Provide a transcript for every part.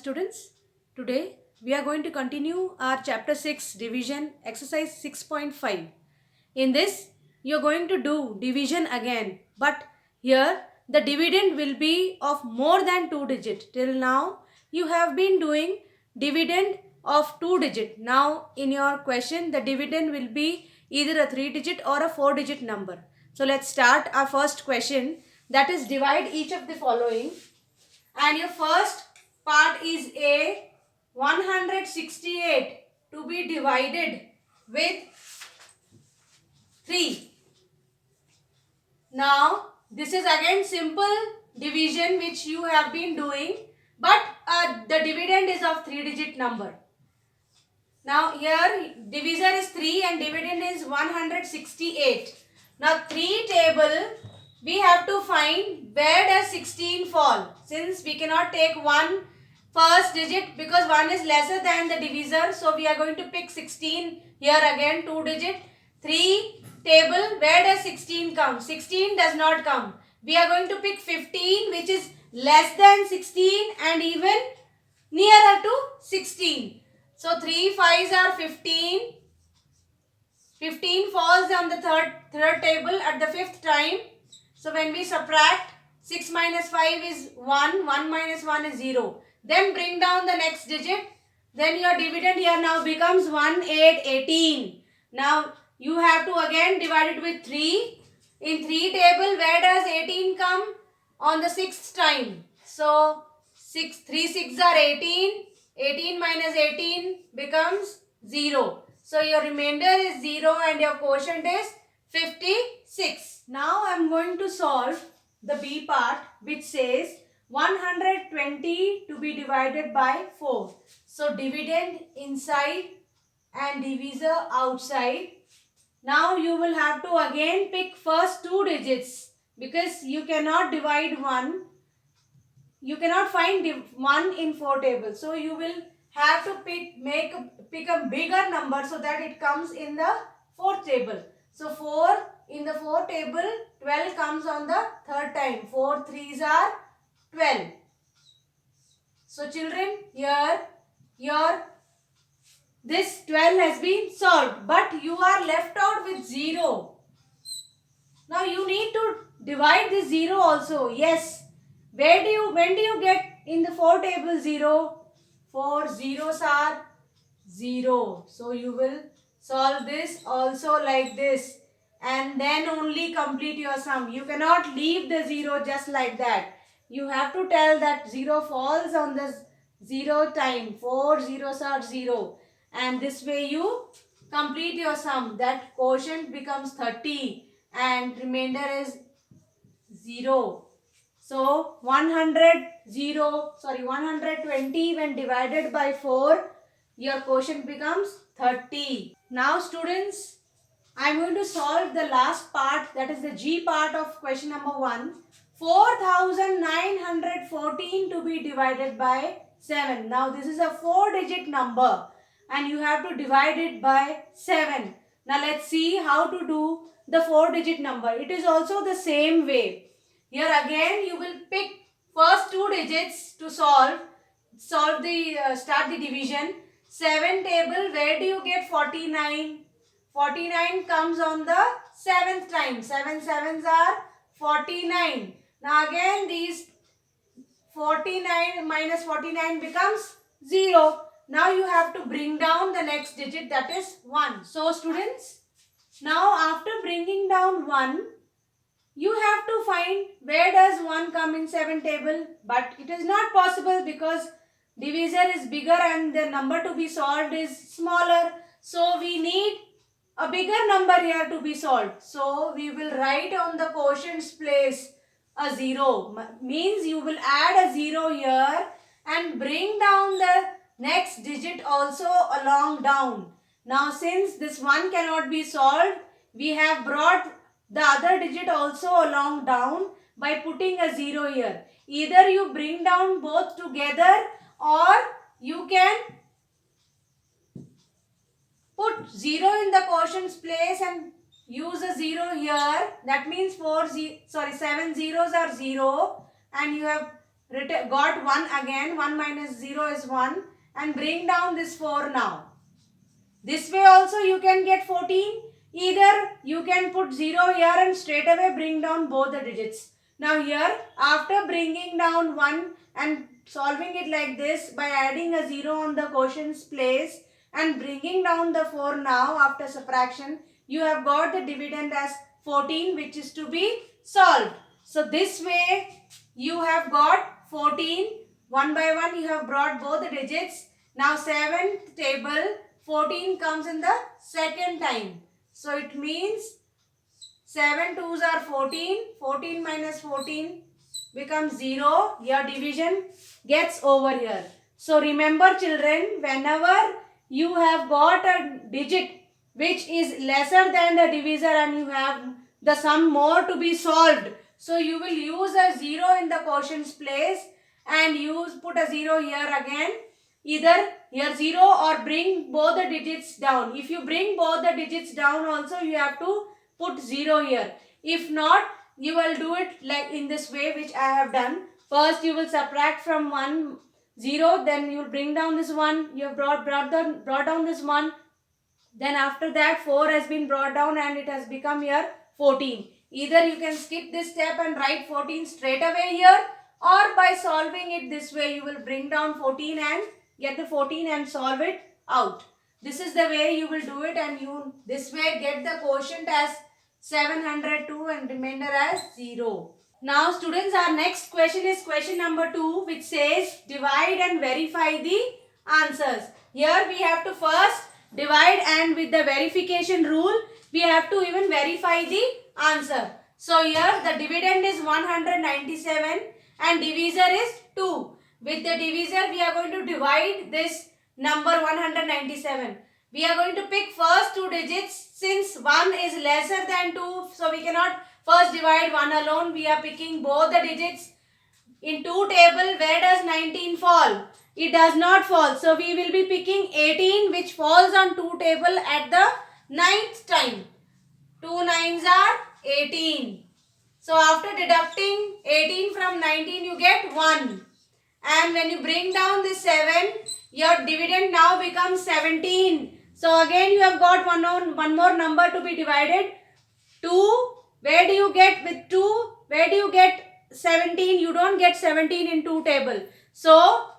students. Today we are going to continue our chapter 6 division exercise 6.5. In this you are going to do division again, but here the dividend will be of more than 2 digit. Till now you have been doing dividend of 2 digit. Now in your question the dividend will be either a 3 digit or a 4 digit number. So let's start our first question, that is divide each of the following. And your first part is A, 168 to be divided with 3. Now this is again simple division which you have been doing, but the dividend is of 3 digit number. Now here divisor is 3 and dividend is 168. Now 3 table we have to find where does 16 fall. Since we cannot take one first digit because 1 is lesser than the divisor. So we are going to pick 16 here again 2 digit. 3 table where does 16 come? 16 does not come. We are going to pick 15 which is less than 16 and even nearer to 16. So 3 5s are 15. 15 falls on the third table at the 5th time. So when we subtract, 6 minus 5 is 1, 1 minus 1 is 0. Then bring down the next digit. Then your dividend here now becomes 1, 8, 18. Now you have to again divide it with 3. In 3 table, where does 18 come? On the 6th time. So 3 6 are 18. 18 minus 18 becomes 0. So your remainder is 0 and your quotient is 56. Now I am going to solve the B part which says 120 to be divided by 4. So dividend inside and divisor outside. Now you will have to again pick first 2 digits because you cannot divide 1. You cannot find 1 in 4 tables. So you will have to pick a bigger number so that it comes in the 4th table. So 4 in the 4th table, 12 comes on the 3rd time. 4 3s are 12. So children, here this 12 has been solved, but you are left out with 0. Now you need to divide this 0 also. Yes. When do you get in the 4 table 0? 4 zeros are 0. So you will solve this also like this and then only complete your sum. You cannot leave the 0 just like that. You have to tell that 0 falls on the 0 time. 4 zeros are 0. And this way you complete your sum. That quotient becomes 30 and remainder is 0. So 120 when divided by 4, your quotient becomes 30. Now students, I am going to solve the last part, that is the G part of question number 1. 4914 to be divided by 7. Now this is a 4-digit number and you have to divide it by 7. Now let's see how to do the 4-digit number. It is also the same way. Here again you will pick first 2 digits to start the division. 7 table, where do you get 49? 49 comes on the 7th time. 7 sevens are 49. Now again these 49 minus 49 becomes 0. Now you have to bring down the next digit, that is 1. So students, now after bringing down 1, you have to find where does 1 come in 7 table, but it is not possible because divisor is bigger and the number to be solved is smaller. So we need a bigger number here to be solved. So we will write on the quotients place a 0. Means you will add a 0 here and bring down the next digit also along down. Now since this 1 cannot be solved, we have brought the other digit also along down by putting a 0 here. Either you bring down both together or you can put 0 in the quotients place and use a 0 here. That means 7 zeros are 0 and you have got 1 again. 1 minus 0 is 1. And bring down this 4 now. This way also you can get 14. Either you can put 0 here and straight away bring down both the digits. Now here, after bringing down 1 and solving it like this by adding a 0 on the quotient's place and bringing down the 4 now after subtraction, you have got the dividend as 14, which is to be solved. So this way you have got 14. One by one you have brought both the digits. Now 7th table, 14 comes in the second time. So it means 7 twos are 14. 14 minus 14 becomes 0. Your division gets over here. So remember children, whenever you have got a digit which is lesser than the divisor and you have the sum more to be solved, so you will use a 0 in the quotient's place and put a 0 here again. Either here 0 or bring both the digits down. If you bring both the digits down also, you have to put 0 here. If not, you will do it like in this way which I have done. First you will subtract from 1 0, then you will bring down this 1. You have brought down this 1. Then after that 4 has been brought down and it has become here 14. Either you can skip this step and write 14 straight away here, or by solving it this way you will bring down 14 and get the 14 and solve it out. This is the way you will do it, and you this way get the quotient as 702 and remainder as 0. Now students, our next question is question number 2, which says divide and verify the answers. Here we have to first divide, and with the verification rule we have to even verify the answer. So here the dividend is 197 and divisor is 2. With the divisor we are going to divide this number 197. We are going to pick first two digits. Since 1 is lesser than 2, so we cannot first divide 1 alone. We are picking both the digits. In 2 table, where does 19 fall? It does not fall. So we will be picking 18, which falls on 2 table at the 9th time. 2 9s are 18. So after deducting 18 from 19, you get 1. And when you bring down this 7, your dividend now becomes 17. So again you have got one more number to be divided. 2, where do you get with 2? Where do you get 17? You don't get 17 in 2 table. So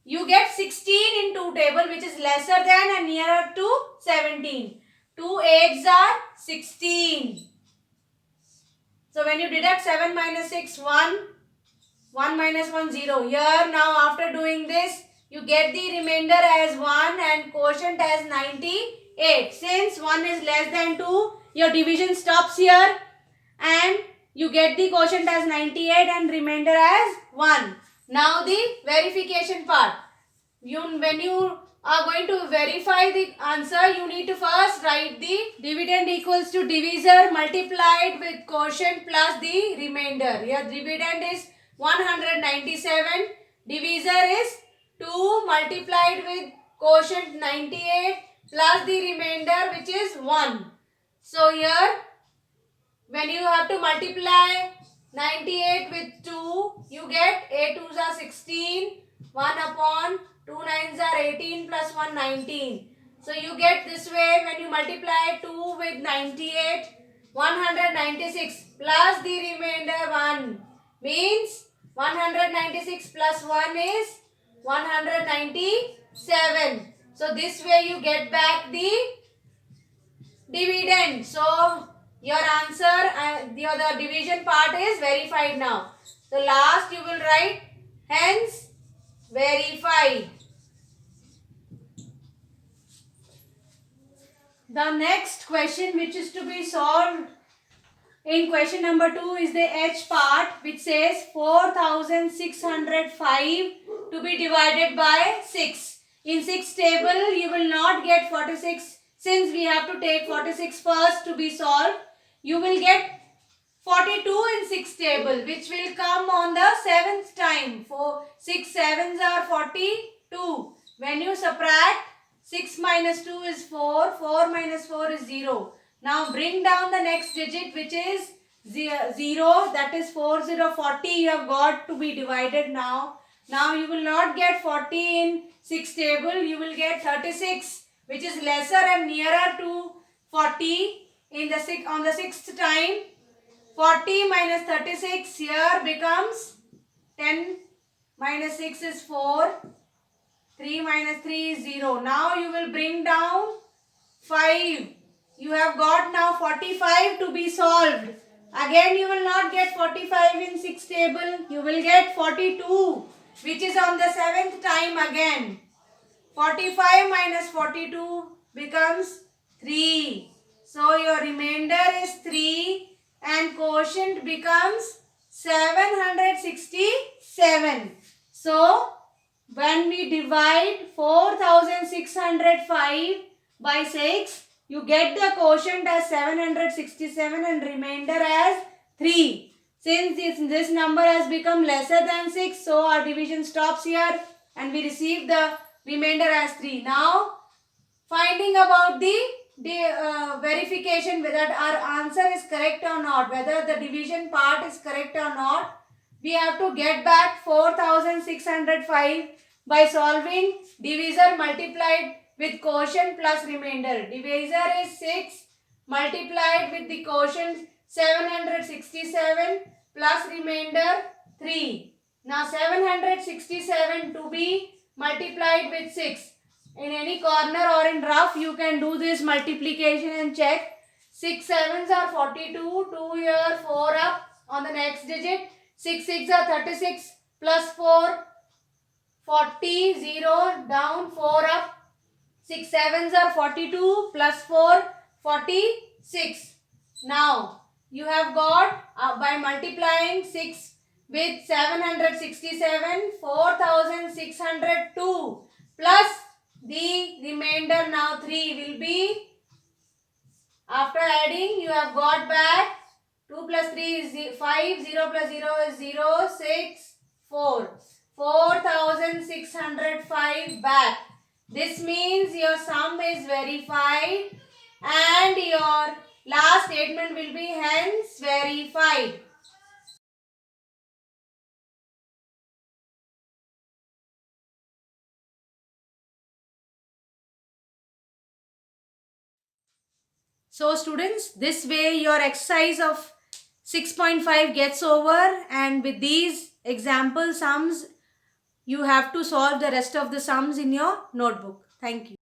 you get 16 in 2 table, which is lesser than and nearer to 17. 2 8s are 16. So when you deduct 7 minus 6, 1. 1 minus 1, 0. Here now after doing this, you get the remainder as 1 and quotient as 98. Since 1 is less than 2, your division stops here and you get the quotient as 98 and remainder as 1. Now the verification part. When you are going to verify the answer, you need to first write the dividend equals to divisor multiplied with quotient plus the remainder. Your dividend is 197. Divisor is 2 multiplied with quotient 98 plus the remainder, which is 1. So here when you have to multiply 98 with 2, you get 8 2s are 16. 1 upon 2 9s are 18 plus 1 19. So you get this way when you multiply 2 with 98, 196 plus the remainder 1 means 196 plus 1 is 197. So this way you get back the dividend. So your answer, the division part is verified now. So last you will write hence verified. The next question which is to be solved in question number 2 is the H part, which says 4605 to be divided by 6. In 6 table you will not get 46, since we have to take 46 first to be solved. You will get 42 in 6 table, which will come on the 7th time. 6 7s are 42. When you subtract, 6 minus 2 is 4. 4 minus 4 is 0. Now bring down the next digit, which is 0, that is 4040 you have got to be divided now. Now you will not get 40 in 6 table, you will get 36, which is lesser and nearer to 40 in the on the 6th time. 40 minus 36 here becomes 10 minus 6 is 4. 3 minus 3 is 0. Now you will bring down 5. You have got now 45 to be solved. Again you will not get 45 in 6 table. You will get 42, which is on the 7th time again. 45 minus 42 becomes 3. So your remainder is 3 and quotient becomes 767. So when we divide 4605 by 6, you get the quotient as 767 and remainder as 3. Since this number has become lesser than 6, so our division stops here and we receive the remainder as 3. Now, finding about the verification whether our answer is correct or not, whether the division part is correct or not, we have to get back 4605 by solving divisor multiplied with quotient plus remainder. Divisor is 6 multiplied with the quotient 767 plus remainder 3. Now 767 to be multiplied with 6. In any corner or in rough you can do this multiplication and check. 6 sevens are 42, 2 here, 4 up on the next digit. 6 6 are 36 plus 4, 40, 0 down, 4 up. 6 sevens are 42 plus 4, 46. Now you have got by multiplying 6 with 767, 4602 plus the remainder now 3 will be, after adding you have got back 2 plus 3 is 5, 0 plus 0 is 0, 6, 4. 4605 back. This means your sum is verified and your last statement will be hence verified. So students, this way your exercise of 6.5 gets over, and with these example sums you have to solve the rest of the sums in your notebook. Thank you.